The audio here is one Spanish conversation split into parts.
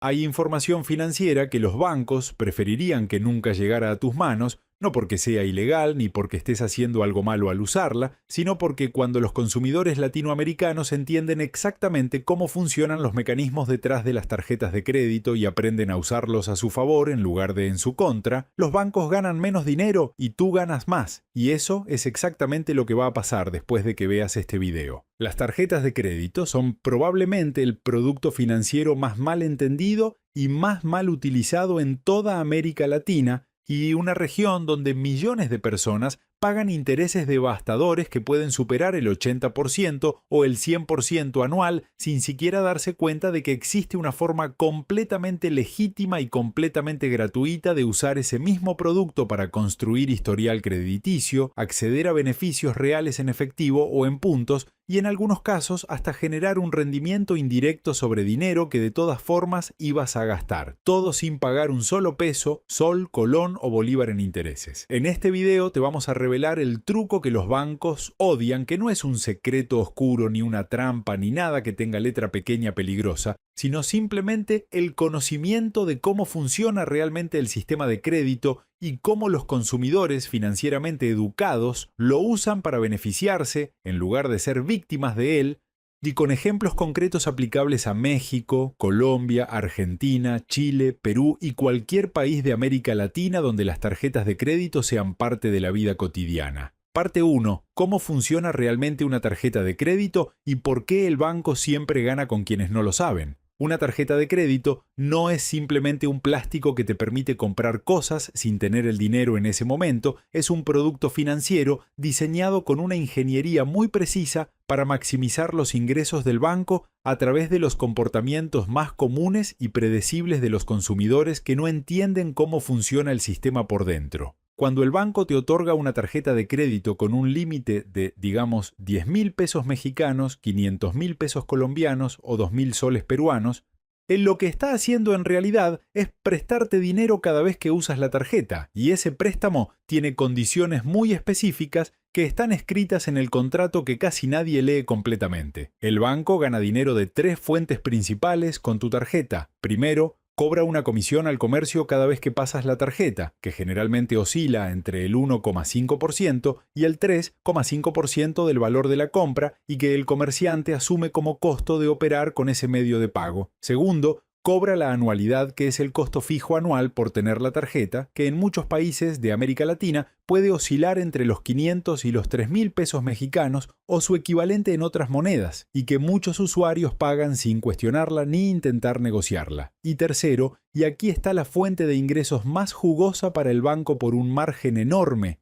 Hay información financiera que los bancos preferirían que nunca llegara a tus manos, no porque sea ilegal ni porque estés haciendo algo malo al usarla, sino porque cuando los consumidores latinoamericanos entienden exactamente cómo funcionan los mecanismos detrás de las tarjetas de crédito y aprenden a usarlos a su favor en lugar de en su contra, los bancos ganan menos dinero y tú ganas más. Y eso es exactamente lo que va a pasar después de que veas este video. Las tarjetas de crédito son probablemente el producto financiero más mal entendido y más mal utilizado en toda América Latina, y una región donde millones de personas pagan intereses devastadores que pueden superar el 80% o el 100% anual sin siquiera darse cuenta de que existe una forma completamente legítima y completamente gratuita de usar ese mismo producto para construir historial crediticio, acceder a beneficios reales en efectivo o en puntos y en algunos casos hasta generar un rendimiento indirecto sobre dinero que de todas formas ibas a gastar, todo sin pagar un solo peso, sol, colón o bolívar en intereses. En este video te vamos a revelar el truco que los bancos odian, que no es un secreto oscuro ni una trampa ni nada que tenga letra pequeña peligrosa, sino simplemente el conocimiento de cómo funciona realmente el sistema de crédito y cómo los consumidores financieramente educados lo usan para beneficiarse en lugar de ser víctimas de él, y con ejemplos concretos aplicables a México, Colombia, Argentina, Chile, Perú y cualquier país de América Latina donde las tarjetas de crédito sean parte de la vida cotidiana. Parte 1. ¿Cómo funciona realmente una tarjeta de crédito y por qué el banco siempre gana con quienes no lo saben? Una tarjeta de crédito no es simplemente un plástico que te permite comprar cosas sin tener el dinero en ese momento, es un producto financiero diseñado con una ingeniería muy precisa para maximizar los ingresos del banco a través de los comportamientos más comunes y predecibles de los consumidores que no entienden cómo funciona el sistema por dentro. Cuando el banco te otorga una tarjeta de crédito con un límite de, digamos, 10.000 pesos mexicanos, 500.000 pesos colombianos o 2.000 soles peruanos, él lo que está haciendo en realidad es prestarte dinero cada vez que usas la tarjeta, y ese préstamo tiene condiciones muy específicas que están escritas en el contrato que casi nadie lee completamente. El banco gana dinero de 3 fuentes principales con tu tarjeta. Primero, cobra una comisión al comercio cada vez que pasas la tarjeta, que generalmente oscila entre el 1,5% y el 3,5% del valor de la compra y que el comerciante asume como costo de operar con ese medio de pago. Segundo, cobra la anualidad, que es el costo fijo anual por tener la tarjeta, que en muchos países de América Latina puede oscilar entre los 500 y los 3.000 pesos mexicanos o su equivalente en otras monedas, y que muchos usuarios pagan sin cuestionarla ni intentar negociarla. Y tercero, y aquí está la fuente de ingresos más jugosa para el banco por un margen enorme,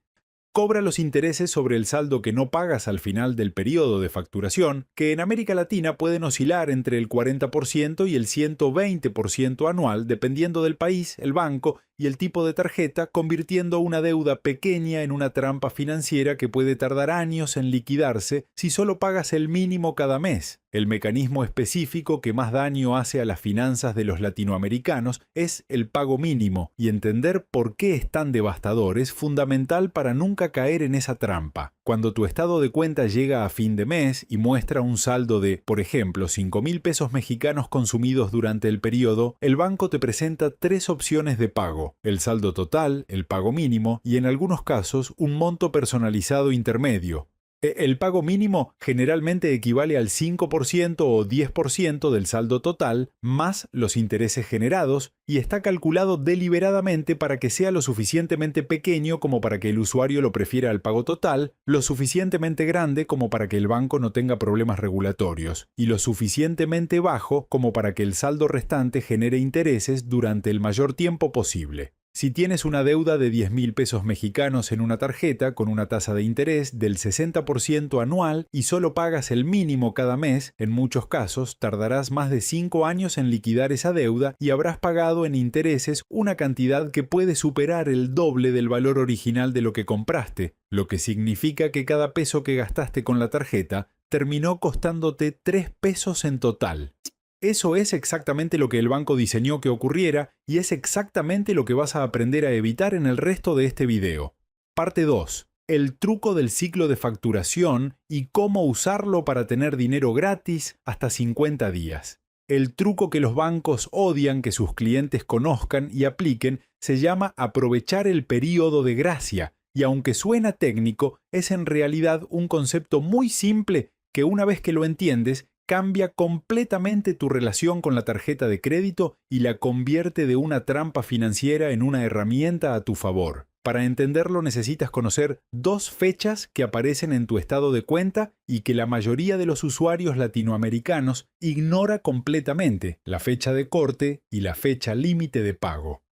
cobra los intereses sobre el saldo que no pagas al final del periodo de facturación, que en América Latina pueden oscilar entre el 40% y el 120% anual, dependiendo del país, el banco y el tipo de tarjeta, convirtiendo una deuda pequeña en una trampa financiera que puede tardar años en liquidarse si solo pagas el mínimo cada mes. El mecanismo específico que más daño hace a las finanzas de los latinoamericanos es el pago mínimo, y entender por qué es tan devastador es fundamental para nunca caer en esa trampa. Cuando tu estado de cuenta llega a fin de mes y muestra un saldo de, por ejemplo, 5.000 pesos mexicanos consumidos durante el periodo, el banco te presenta 3 opciones de pago: el saldo total, el pago mínimo y en algunos casos un monto personalizado intermedio. El pago mínimo generalmente equivale al 5% o 10% del saldo total, más los intereses generados, y está calculado deliberadamente para que sea lo suficientemente pequeño como para que el usuario lo prefiera al pago total, lo suficientemente grande como para que el banco no tenga problemas regulatorios, y lo suficientemente bajo como para que el saldo restante genere intereses durante el mayor tiempo posible. Si tienes una deuda de 10.000 pesos mexicanos en una tarjeta con una tasa de interés del 60% anual y solo pagas el mínimo cada mes, en muchos casos tardarás más de 5 años en liquidar esa deuda y habrás pagado en intereses una cantidad que puede superar el doble del valor original de lo que compraste, lo que significa que cada peso que gastaste con la tarjeta terminó costándote 3 pesos en total. Eso es exactamente lo que el banco diseñó que ocurriera y es exactamente lo que vas a aprender a evitar en el resto de este video. Parte 2. El truco del ciclo de facturación y cómo usarlo para tener dinero gratis hasta 50 días. El truco que los bancos odian que sus clientes conozcan y apliquen se llama aprovechar el período de gracia, y aunque suena técnico, es en realidad un concepto muy simple que una vez que lo entiendes, cambia completamente tu relación con la tarjeta de crédito y la convierte de una trampa financiera en una herramienta a tu favor. Para entenderlo necesitas conocer dos fechas que aparecen en tu estado de cuenta y que la mayoría de los usuarios latinoamericanos ignora completamente: la fecha de corte y la fecha límite de pago.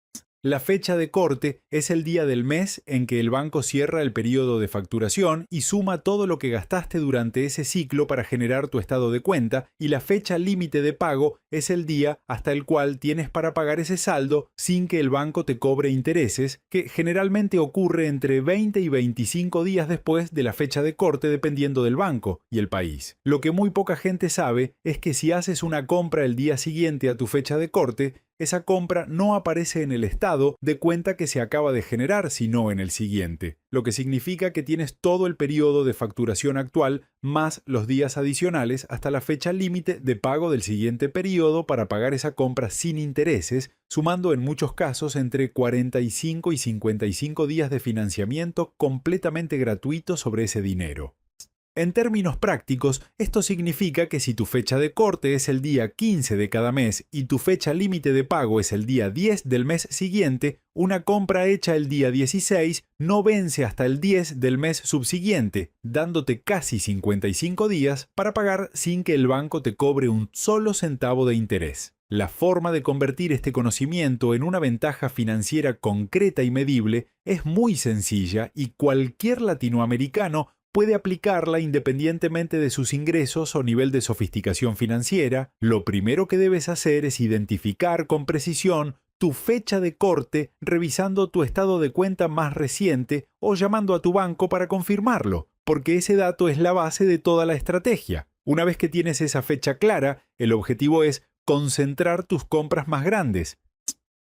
La fecha de corte es el día del mes en que el banco cierra el periodo de facturación y suma todo lo que gastaste durante ese ciclo para generar tu estado de cuenta, y la fecha límite de pago es el día hasta el cual tienes para pagar ese saldo sin que el banco te cobre intereses, que generalmente ocurre entre 20 y 25 días después de la fecha de corte dependiendo del banco y el país. Lo que muy poca gente sabe es que si haces una compra el día siguiente a tu fecha de corte, esa compra no aparece en el estado de cuenta que se acaba de generar, sino en el siguiente, lo que significa que tienes todo el periodo de facturación actual más los días adicionales hasta la fecha límite de pago del siguiente periodo para pagar esa compra sin intereses, sumando en muchos casos entre 45 y 55 días de financiamiento completamente gratuito sobre ese dinero. En términos prácticos, esto significa que si tu fecha de corte es el día 15 de cada mes y tu fecha límite de pago es el día 10 del mes siguiente, una compra hecha el día 16 no vence hasta el 10 del mes subsiguiente, dándote casi 55 días para pagar sin que el banco te cobre un solo centavo de interés. La forma de convertir este conocimiento en una ventaja financiera concreta y medible es muy sencilla, y cualquier latinoamericano puede aplicarla independientemente de sus ingresos o nivel de sofisticación financiera. Lo primero que debes hacer es identificar con precisión tu fecha de corte revisando tu estado de cuenta más reciente o llamando a tu banco para confirmarlo, porque ese dato es la base de toda la estrategia. Una vez que tienes esa fecha clara, el objetivo es concentrar tus compras más grandes,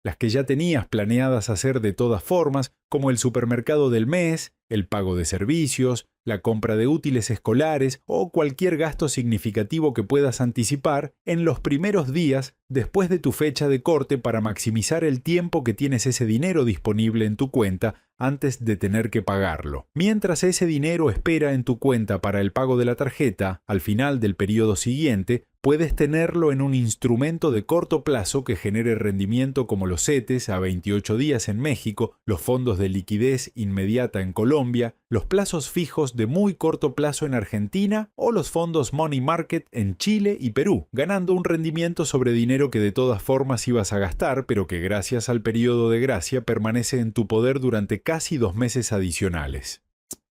las que ya tenías planeadas hacer de todas formas, como el supermercado del mes, el pago de servicios, la compra de útiles escolares o cualquier gasto significativo que puedas anticipar en los primeros días después de tu fecha de corte para maximizar el tiempo que tienes ese dinero disponible en tu cuenta antes de tener que pagarlo. Mientras ese dinero espera en tu cuenta para el pago de la tarjeta, al final del periodo siguiente, puedes tenerlo en un instrumento de corto plazo que genere rendimiento como los CETES a 28 días en México, los fondos de liquidez inmediata en Colombia, los plazos fijos de muy corto plazo en Argentina o los fondos Money Market en Chile y Perú, ganando un rendimiento sobre dinero que de todas formas ibas a gastar, pero que gracias al periodo de gracia permanece en tu poder durante casi 2 meses adicionales.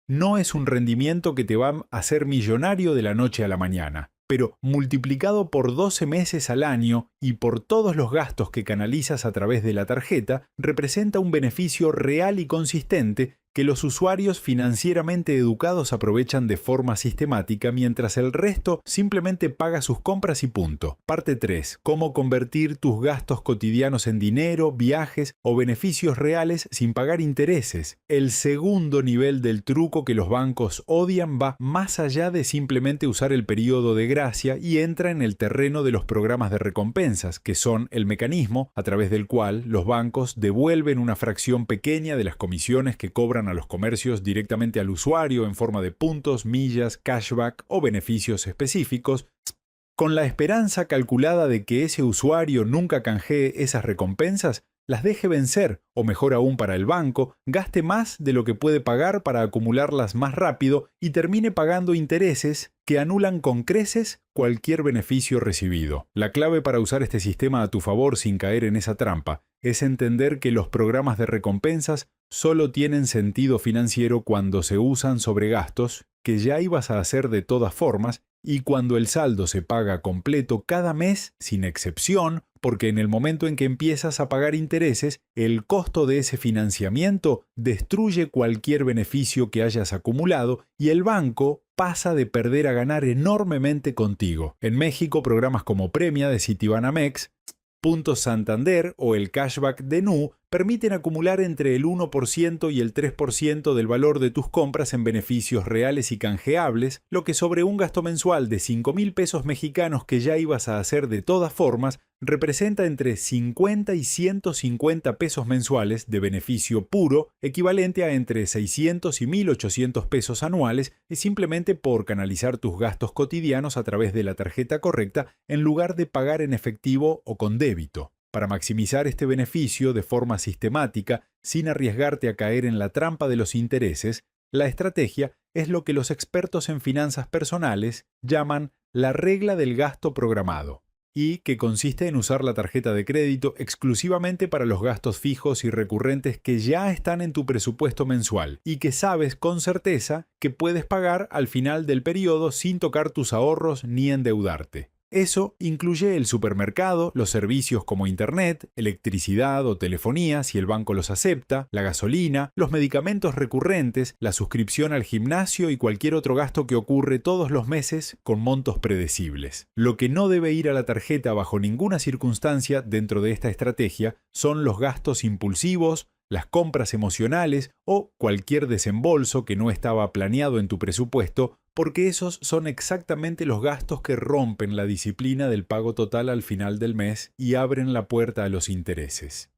No es un rendimiento que te va a hacer millonario de la noche a la mañana, pero multiplicado por 12 meses al año y por todos los gastos que canalizas a través de la tarjeta, representa un beneficio real y consistente que los usuarios financieramente educados aprovechan de forma sistemática, mientras el resto simplemente paga sus compras y punto. Parte 3. Cómo convertir tus gastos cotidianos en dinero, viajes o beneficios reales sin pagar intereses. El segundo nivel del truco que los bancos odian va más allá de simplemente usar el periodo de gracia y entra en el terreno de los programas de recompensas, que son el mecanismo a través del cual los bancos devuelven una fracción pequeña de las comisiones que cobran a los comercios directamente al usuario en forma de puntos, millas, cashback o beneficios específicos, con la esperanza calculada de que ese usuario nunca canjee esas recompensas, las deje vencer, o mejor aún para el banco, gaste más de lo que puede pagar para acumularlas más rápido y termine pagando intereses que anulan con creces cualquier beneficio recibido. La clave para usar este sistema a tu favor sin caer en esa trampa es entender que los programas de recompensas solo tienen sentido financiero cuando se usan sobre gastos que ya ibas a hacer de todas formas y cuando el saldo se paga completo cada mes sin excepción, porque en el momento en que empiezas a pagar intereses, el costo de ese financiamiento destruye cualquier beneficio que hayas acumulado y el banco pasa de perder a ganar enormemente contigo. En México, programas como Premia de Citibanamex, Puntos Santander o el cashback de Nu permiten acumular entre el 1% y el 3% del valor de tus compras en beneficios reales y canjeables, lo que sobre un gasto mensual de 5.000 pesos mexicanos que ya ibas a hacer de todas formas, representa entre 50 y 150 pesos mensuales de beneficio puro, equivalente a entre 600 y 1.800 pesos anuales, y simplemente por canalizar tus gastos cotidianos a través de la tarjeta correcta en lugar de pagar en efectivo o con débito. Para maximizar este beneficio de forma sistemática, sin arriesgarte a caer en la trampa de los intereses, la estrategia es lo que los expertos en finanzas personales llaman la regla del gasto programado, y que consiste en usar la tarjeta de crédito exclusivamente para los gastos fijos y recurrentes que ya están en tu presupuesto mensual y que sabes con certeza que puedes pagar al final del periodo sin tocar tus ahorros ni endeudarte. Eso incluye el supermercado, los servicios como internet, electricidad o telefonía si el banco los acepta, la gasolina, los medicamentos recurrentes, la suscripción al gimnasio y cualquier otro gasto que ocurre todos los meses con montos predecibles. Lo que no debe ir a la tarjeta bajo ninguna circunstancia dentro de esta estrategia son los gastos impulsivos, las compras emocionales o cualquier desembolso que no estaba planeado en tu presupuesto, porque esos son exactamente los gastos que rompen la disciplina del pago total al final del mes y abren la puerta a los intereses.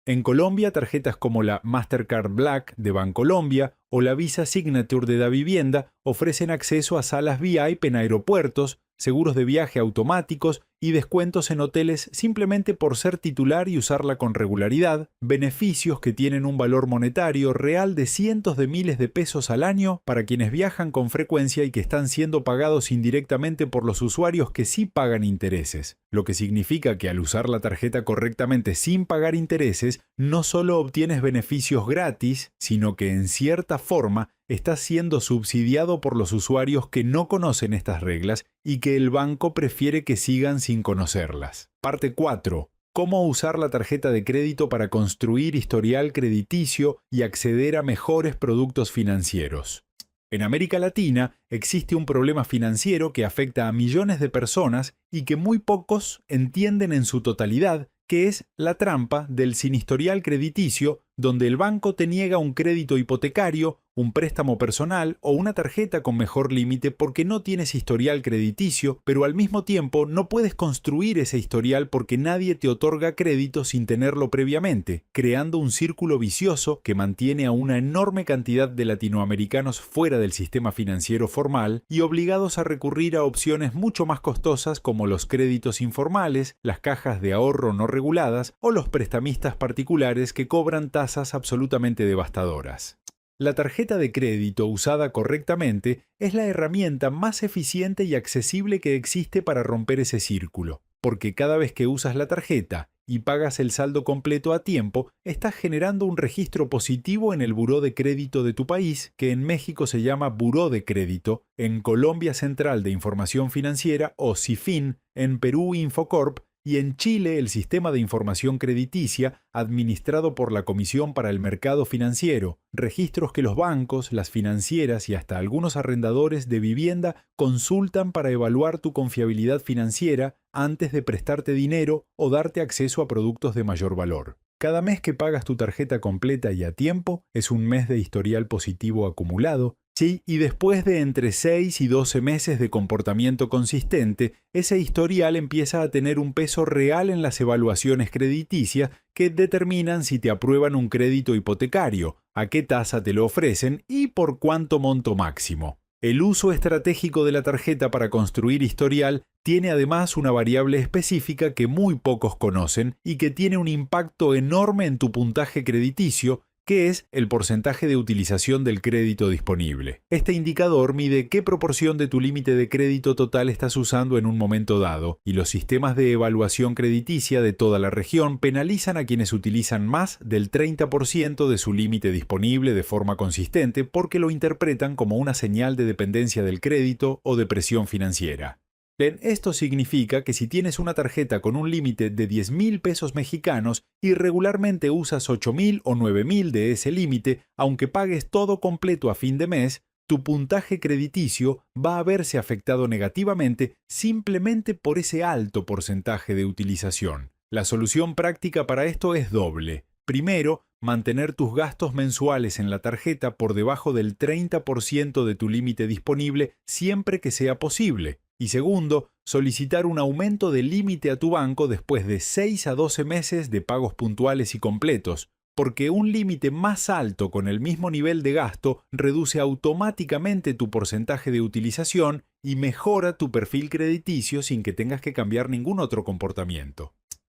En Colombia, tarjetas como la Mastercard Black de Bancolombia o la Visa Signature de Davivienda ofrecen acceso a salas VIP en aeropuertos, seguros de viaje automáticos y descuentos en hoteles simplemente por ser titular y usarla con regularidad, beneficios que tienen un valor monetario real de cientos de miles de pesos al año para quienes viajan con frecuencia y que están siendo pagados indirectamente por los usuarios que sí pagan intereses, lo que significa que al usar la tarjeta correctamente sin pagar intereses, no solo obtienes beneficios gratis, sino que en cierta forma está siendo subsidiado por los usuarios que no conocen estas reglas y que el banco prefiere que sigan sin conocerlas. Parte 4. Cómo usar la tarjeta de crédito para construir historial crediticio y acceder a mejores productos financieros. En América Latina existe un problema financiero que afecta a millones de personas y que muy pocos entienden en su totalidad, que es la trampa del sin historial crediticio, donde el banco te niega un crédito hipotecario, un préstamo personal o una tarjeta con mejor límite porque no tienes historial crediticio, pero al mismo tiempo no puedes construir ese historial porque nadie te otorga crédito sin tenerlo previamente, creando un círculo vicioso que mantiene a una enorme cantidad de latinoamericanos fuera del sistema financiero formal y obligados a recurrir a opciones mucho más costosas como los créditos informales, las cajas de ahorro no reguladas o los prestamistas particulares que cobran tasas absolutamente devastadoras. La tarjeta de crédito usada correctamente es la herramienta más eficiente y accesible que existe para romper ese círculo, porque cada vez que usas la tarjeta y pagas el saldo completo a tiempo, estás generando un registro positivo en el Buró de Crédito de tu país, que en México se llama Buró de Crédito, en Colombia Central de Información Financiera o CIFIN, en Perú Infocorp, y en Chile el Sistema de Información Crediticia, administrado por la Comisión para el Mercado Financiero, registros que los bancos, las financieras y hasta algunos arrendadores de vivienda consultan para evaluar tu confiabilidad financiera antes de prestarte dinero o darte acceso a productos de mayor valor. Cada mes que pagas tu tarjeta completa y a tiempo es un mes de historial positivo acumulado. Sí, y después de entre 6 y 12 meses de comportamiento consistente, ese historial empieza a tener un peso real en las evaluaciones crediticias que determinan si te aprueban un crédito hipotecario, a qué tasa te lo ofrecen y por cuánto monto máximo. El uso estratégico de la tarjeta para construir historial tiene además una variable específica que muy pocos conocen y que tiene un impacto enorme en tu puntaje crediticio, que es el porcentaje de utilización del crédito disponible. Este indicador mide qué proporción de tu límite de crédito total estás usando en un momento dado, y los sistemas de evaluación crediticia de toda la región penalizan a quienes utilizan más del 30% de su límite disponible de forma consistente porque lo interpretan como una señal de dependencia del crédito o de presión financiera. Esto significa que si tienes una tarjeta con un límite de 10.000 pesos mexicanos y regularmente usas 8.000 o 9.000 de ese límite, aunque pagues todo completo a fin de mes, tu puntaje crediticio va a verse afectado negativamente simplemente por ese alto porcentaje de utilización. La solución práctica para esto es doble. Primero, mantener tus gastos mensuales en la tarjeta por debajo del 30% de tu límite disponible siempre que sea posible. Y segundo, solicitar un aumento de límite a tu banco después de 6 a 12 meses de pagos puntuales y completos, porque un límite más alto con el mismo nivel de gasto reduce automáticamente tu porcentaje de utilización y mejora tu perfil crediticio sin que tengas que cambiar ningún otro comportamiento.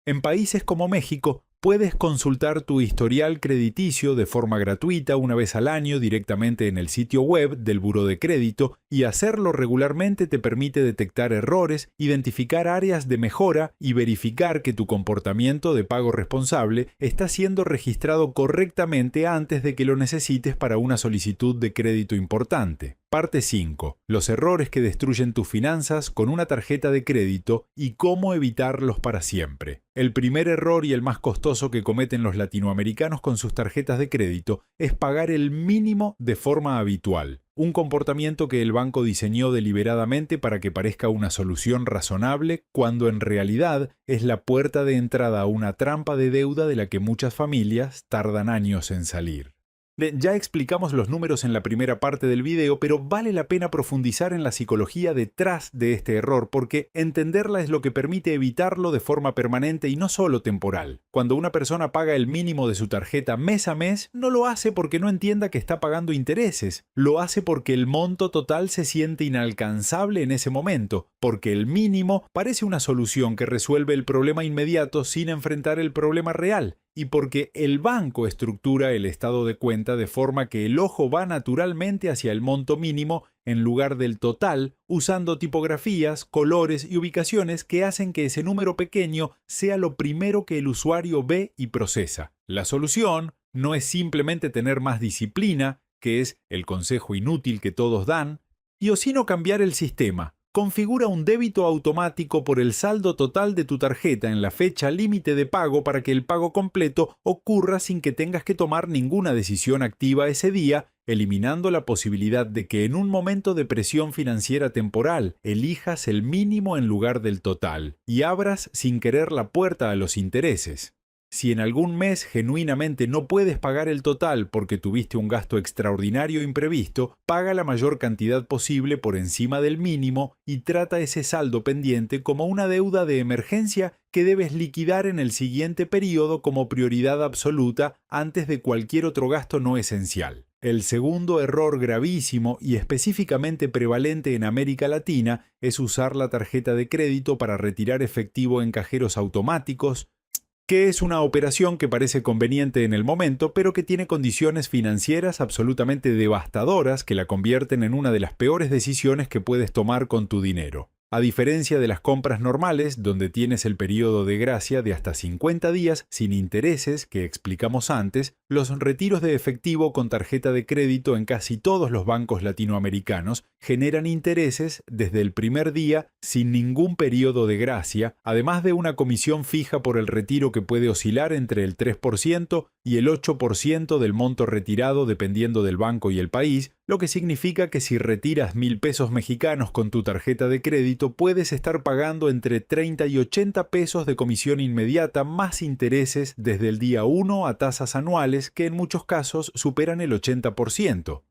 En países como México, puedes consultar tu historial crediticio de forma gratuita una vez al año directamente en el sitio web del Buró de Crédito, y hacerlo regularmente te permite detectar errores, identificar áreas de mejora y verificar que tu comportamiento de pago responsable está siendo registrado correctamente antes de que lo necesites para una solicitud de crédito importante. Parte 5. Los errores que destruyen tus finanzas con una tarjeta de crédito y cómo evitarlos para siempre. El primer error y el más costoso que cometen los latinoamericanos con sus tarjetas de crédito es pagar el mínimo de forma habitual. Un comportamiento que el banco diseñó deliberadamente para que parezca una solución razonable, cuando en realidad es la puerta de entrada a una trampa de deuda de la que muchas familias tardan años en salir. Ya explicamos los números en la primera parte del video, pero vale la pena profundizar en la psicología detrás de este error, porque entenderla es lo que permite evitarlo de forma permanente y no solo temporal. Cuando una persona paga el mínimo de su tarjeta mes a mes, no lo hace porque no entienda que está pagando intereses. Lo hace porque el monto total se siente inalcanzable en ese momento, porque el mínimo parece una solución que resuelve el problema inmediato sin enfrentar el problema real, y porque el banco estructura el estado de cuenta de forma que el ojo va naturalmente hacia el monto mínimo en lugar del total, usando tipografías, colores y ubicaciones que hacen que ese número pequeño sea lo primero que el usuario ve y procesa. La solución no es simplemente tener más disciplina, que es el consejo inútil que todos dan, sino cambiar el sistema. Configura un débito automático por el saldo total de tu tarjeta en la fecha límite de pago para que el pago completo ocurra sin que tengas que tomar ninguna decisión activa ese día, eliminando la posibilidad de que en un momento de presión financiera temporal elijas el mínimo en lugar del total y abras sin querer la puerta a los intereses. Si en algún mes genuinamente no puedes pagar el total porque tuviste un gasto extraordinario imprevisto, paga la mayor cantidad posible por encima del mínimo y trata ese saldo pendiente como una deuda de emergencia que debes liquidar en el siguiente periodo como prioridad absoluta antes de cualquier otro gasto no esencial. El segundo error gravísimo y específicamente prevalente en América Latina es usar la tarjeta de crédito para retirar efectivo en cajeros automáticos, que es una operación que parece conveniente en el momento, pero que tiene condiciones financieras absolutamente devastadoras que la convierten en una de las peores decisiones que puedes tomar con tu dinero. A diferencia de las compras normales, donde tienes el periodo de gracia de hasta 50 días sin intereses que explicamos antes, los retiros de efectivo con tarjeta de crédito en casi todos los bancos latinoamericanos generan intereses desde el primer día sin ningún periodo de gracia, además de una comisión fija por el retiro que puede oscilar entre el 3% y el 8% del monto retirado dependiendo del banco y el país, lo que significa que si retiras 1,000 pesos mexicanos con tu tarjeta de crédito, puedes estar pagando entre 30 y 80 pesos de comisión inmediata más intereses desde el día 1 a tasas anuales que en muchos casos superan el 80%.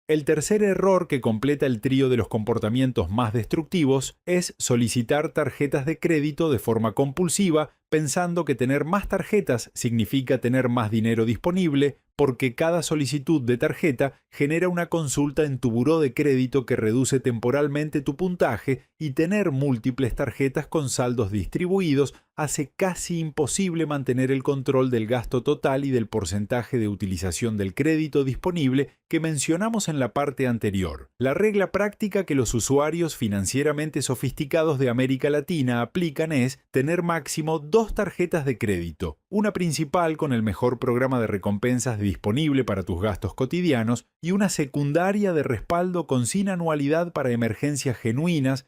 El tercer error que completa el trío de los comportamientos más destructivos es solicitar tarjetas de crédito de forma compulsiva, pensando que tener más tarjetas significa tener más dinero disponible, porque cada solicitud de tarjeta genera una consulta en tu buró de crédito que reduce temporalmente tu puntaje, y tener múltiples tarjetas con saldos distribuidos hace casi imposible mantener el control del gasto total y del porcentaje de utilización del crédito disponible que mencionamos en la parte anterior. La regla práctica que los usuarios financieramente sofisticados de América Latina aplican es tener máximo 2 tarjetas de crédito, una principal con el mejor programa de recompensas disponible para tus gastos cotidianos y una secundaria de respaldo sin anualidad para emergencias genuinas,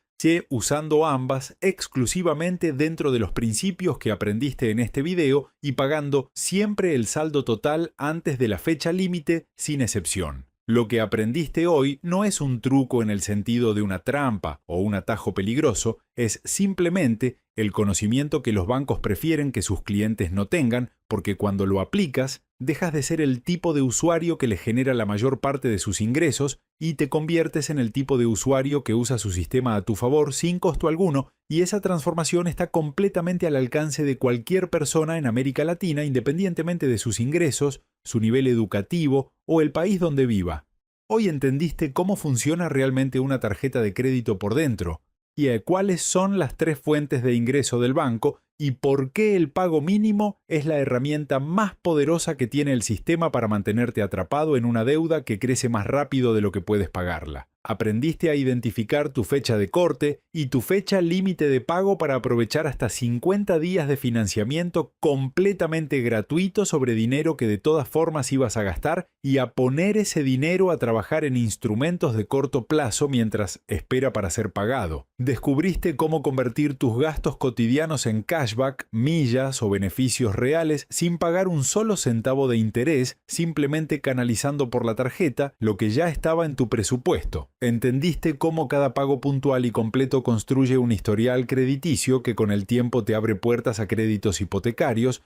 usando ambas exclusivamente dentro de los principios que aprendiste en este video y pagando siempre el saldo total antes de la fecha límite sin excepción. Lo que aprendiste hoy no es un truco en el sentido de una trampa o un atajo peligroso, es simplemente el conocimiento que los bancos prefieren que sus clientes no tengan, porque cuando lo aplicas, dejas de ser el tipo de usuario que le genera la mayor parte de sus ingresos y te conviertes en el tipo de usuario que usa su sistema a tu favor sin costo alguno, y esa transformación está completamente al alcance de cualquier persona en América Latina, independientemente de sus ingresos, su nivel educativo o el país donde viva. Hoy entendiste cómo funciona realmente una tarjeta de crédito por dentro y cuáles son las 3 fuentes de ingreso del banco y por qué el pago mínimo es la herramienta más poderosa que tiene el sistema para mantenerte atrapado en una deuda que crece más rápido de lo que puedes pagarla. Aprendiste a identificar tu fecha de corte y tu fecha límite de pago para aprovechar hasta 50 días de financiamiento completamente gratuito sobre dinero que de todas formas ibas a gastar y a poner ese dinero a trabajar en instrumentos de corto plazo mientras espera para ser pagado. Descubriste cómo convertir tus gastos cotidianos en cashback, millas o beneficios reales sin pagar un solo centavo de interés, simplemente canalizando por la tarjeta lo que ya estaba en tu presupuesto. Entendiste cómo cada pago puntual y completo construye un historial crediticio que con el tiempo te abre puertas a créditos hipotecarios,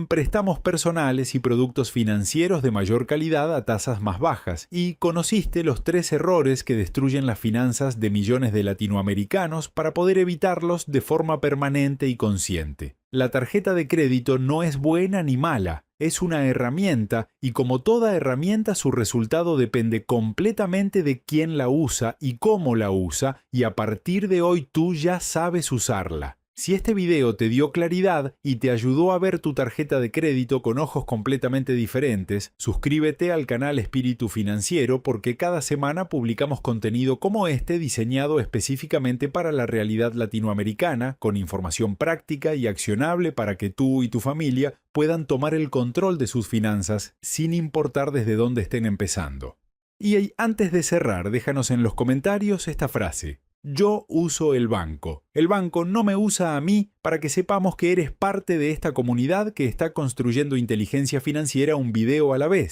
préstamos personales y productos financieros de mayor calidad a tasas más bajas, y conociste los 3 errores que destruyen las finanzas de millones de latinoamericanos para poder evitarlos de forma permanente y consciente. La tarjeta de crédito no es buena ni mala, es una herramienta y como toda herramienta su resultado depende completamente de quién la usa y cómo la usa, y a partir de hoy tú ya sabes usarla. Si este video te dio claridad y te ayudó a ver tu tarjeta de crédito con ojos completamente diferentes, suscríbete al canal Espíritu Financiero porque cada semana publicamos contenido como este diseñado específicamente para la realidad latinoamericana, con información práctica y accionable para que tú y tu familia puedan tomar el control de sus finanzas sin importar desde dónde estén empezando. Y antes de cerrar, déjanos en los comentarios esta frase: yo uso el banco. El banco no me usa a mí, para que sepamos que eres parte de esta comunidad que está construyendo inteligencia financiera un video a la vez.